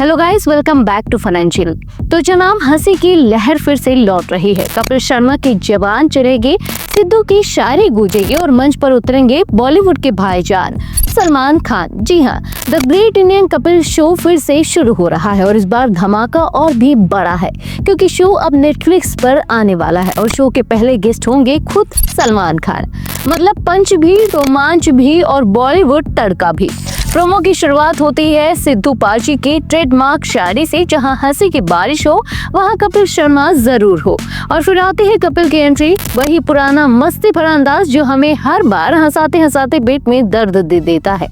Hello guys, welcome back to financial. तो जनाब, हंसी की लहर फिर से लौट रही है। कपिल शर्मा की जबान चलेगी, सिद्धू की शायरी गूंजेगी और मंच पर उतरेंगे बॉलीवुड के भाईजान सलमान खान। जी हाँ, the great Indian Kapil show फिर से शुरू हो रहा है और इस बार धमाका और भी बड़ा है क्योंकि शो अब नेटफ्लिक्स पर आने वाला है और शो के पहले गेस्ट होंगे खुद सलमान खान। मतलब पंच भी, रोमांच भी और बॉलीवुड तड़का भी। प्रोमो की शुरुआत होती है सिद्धू पाजी की ट्रेडमार्क शायरी से, जहां हंसी की बारिश हो वहां कपिल शर्मा जरूर हो। और फिर आती है कपिल की एंट्री, वही पुराना मस्ती भरा अंदाज जो हमें हर बार हंसाते हंसाते पेट में दर्द दे देता है।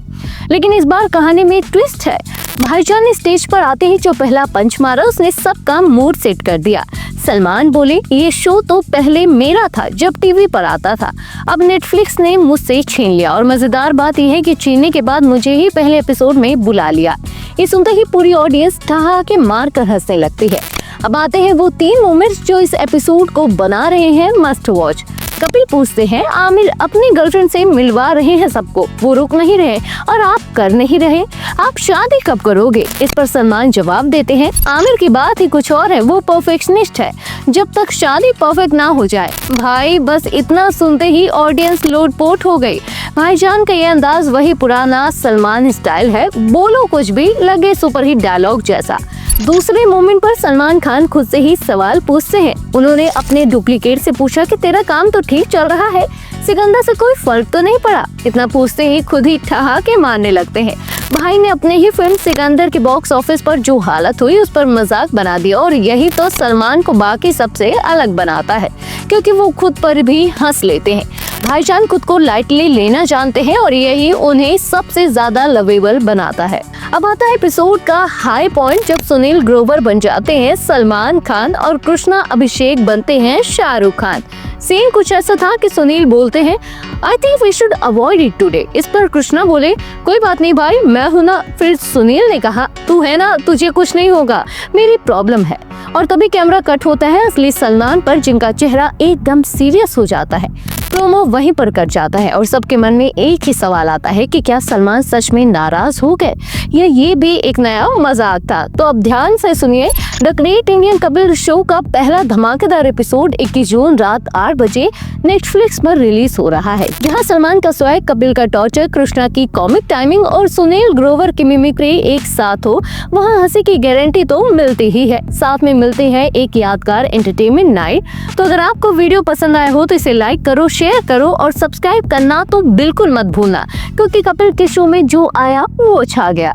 लेकिन इस बार कहानी में ट्विस्ट है। भाईजान ने स्टेज पर आते ही जो पहला पंच मारा उसने सबका मूड सेट कर दिया। सलमान बोले, ये शो तो पहले मेरा था जब टीवी पर आता था, अब नेटफ्लिक्स ने मुझसे छीन लिया और मजेदार बात यह है कि छीनने के बाद मुझे ही पहले एपिसोड में बुला लिया। ये सुनते ही पूरी ऑडियंस ठहाके मार कर हंसने लगती है। अब आते हैं वो 3 मोमेंट्स जो इस एपिसोड को बना रहे हैं मस्ट वॉच। कपिल पूछते हैं, आमिर अपनी गर्लफ्रेंड से मिलवा रहे हैं सबको, वो रुक नहीं रहे और आप कर नहीं रहे, आप शादी कब करोगे? इस पर सलमान जवाब देते हैं, आमिर की बात ही कुछ और है, वो परफेक्शनिस्ट है, जब तक शादी परफेक्ट ना हो जाए। भाई बस इतना सुनते ही ऑडियंस लोटपोट हो गई। भाईजान का ये अंदाज वही पुराना सलमान स्टाइल है, बोलो कुछ भी लगे सुपरहिट डायलॉग जैसा। दूसरे मोमेंट पर सलमान खान खुद से ही सवाल पूछते हैं। उन्होंने अपने डुप्लीकेट से पूछा कि तेरा काम तो ठीक चल रहा है, सिकंदर से कोई फर्क तो नहीं पड़ा? इतना पूछते ही खुद ही ठहाके मारने लगते हैं। भाई ने अपने ही फिल्म सिकंदर के बॉक्स ऑफिस पर जो हालत हुई उस पर मजाक बना दिया और यही तो सलमान को बाकी सबसे अलग बनाता है क्योंकि वो खुद पर भी हंस लेते हैं। भाईजान खुद को लाइटली लेना जानते हैं और यही उन्हें सबसे ज्यादा लवेबल बनाता है। अब आता है एपिसोड का हाई पॉइंट, जब सुनील ग्रोवर बन जाते हैं सलमान खान और कृष्णा अभिषेक बनते हैं शाहरुख खान। सीन कुछ ऐसा था कि सुनील बोलते हैं, I think we should avoid it today. इस पर कृष्णा बोले, कोई बात नहीं भाई, मैं हूं ना। फिर सुनील ने कहा, तू है ना, तुझे कुछ नहीं होगा, मेरी प्रॉब्लम है। और तभी कैमरा कट होता है असली सलमान पर, जिनका चेहरा एकदम सीरियस हो जाता है। प्रोमो वहीं पर कट जाता है और सबके मन में एक ही सवाल आता है कि क्या सलमान सच में नाराज हो गए या ये भी एक नया मजाक था। तो अब ध्यान से सुनिए, the great Indian Kapil show का पहला धमाकेदार एपिसोड 21 जून रात 8 बजे नेटफ्लिक्स पर रिलीज हो रहा है, जहां सलमान का स्वैग, कपिल का टॉर्चर, कृष्णा की कॉमिक टाइमिंग और सुनील ग्रोवर की मिमिक्री एक साथ हो, वहां हंसी की गारंटी तो मिलती ही है। साथ में मिलते हैं एक यादगार एंटरटेनमेंट नाइट। तो अगर आपको वीडियो पसंद आया हो तो इसे लाइक करो, शेयर करो और सब्सक्राइब करना तो बिल्कुल मत भूलना, क्योंकि कपिल के शो में जो आया वो छा गया।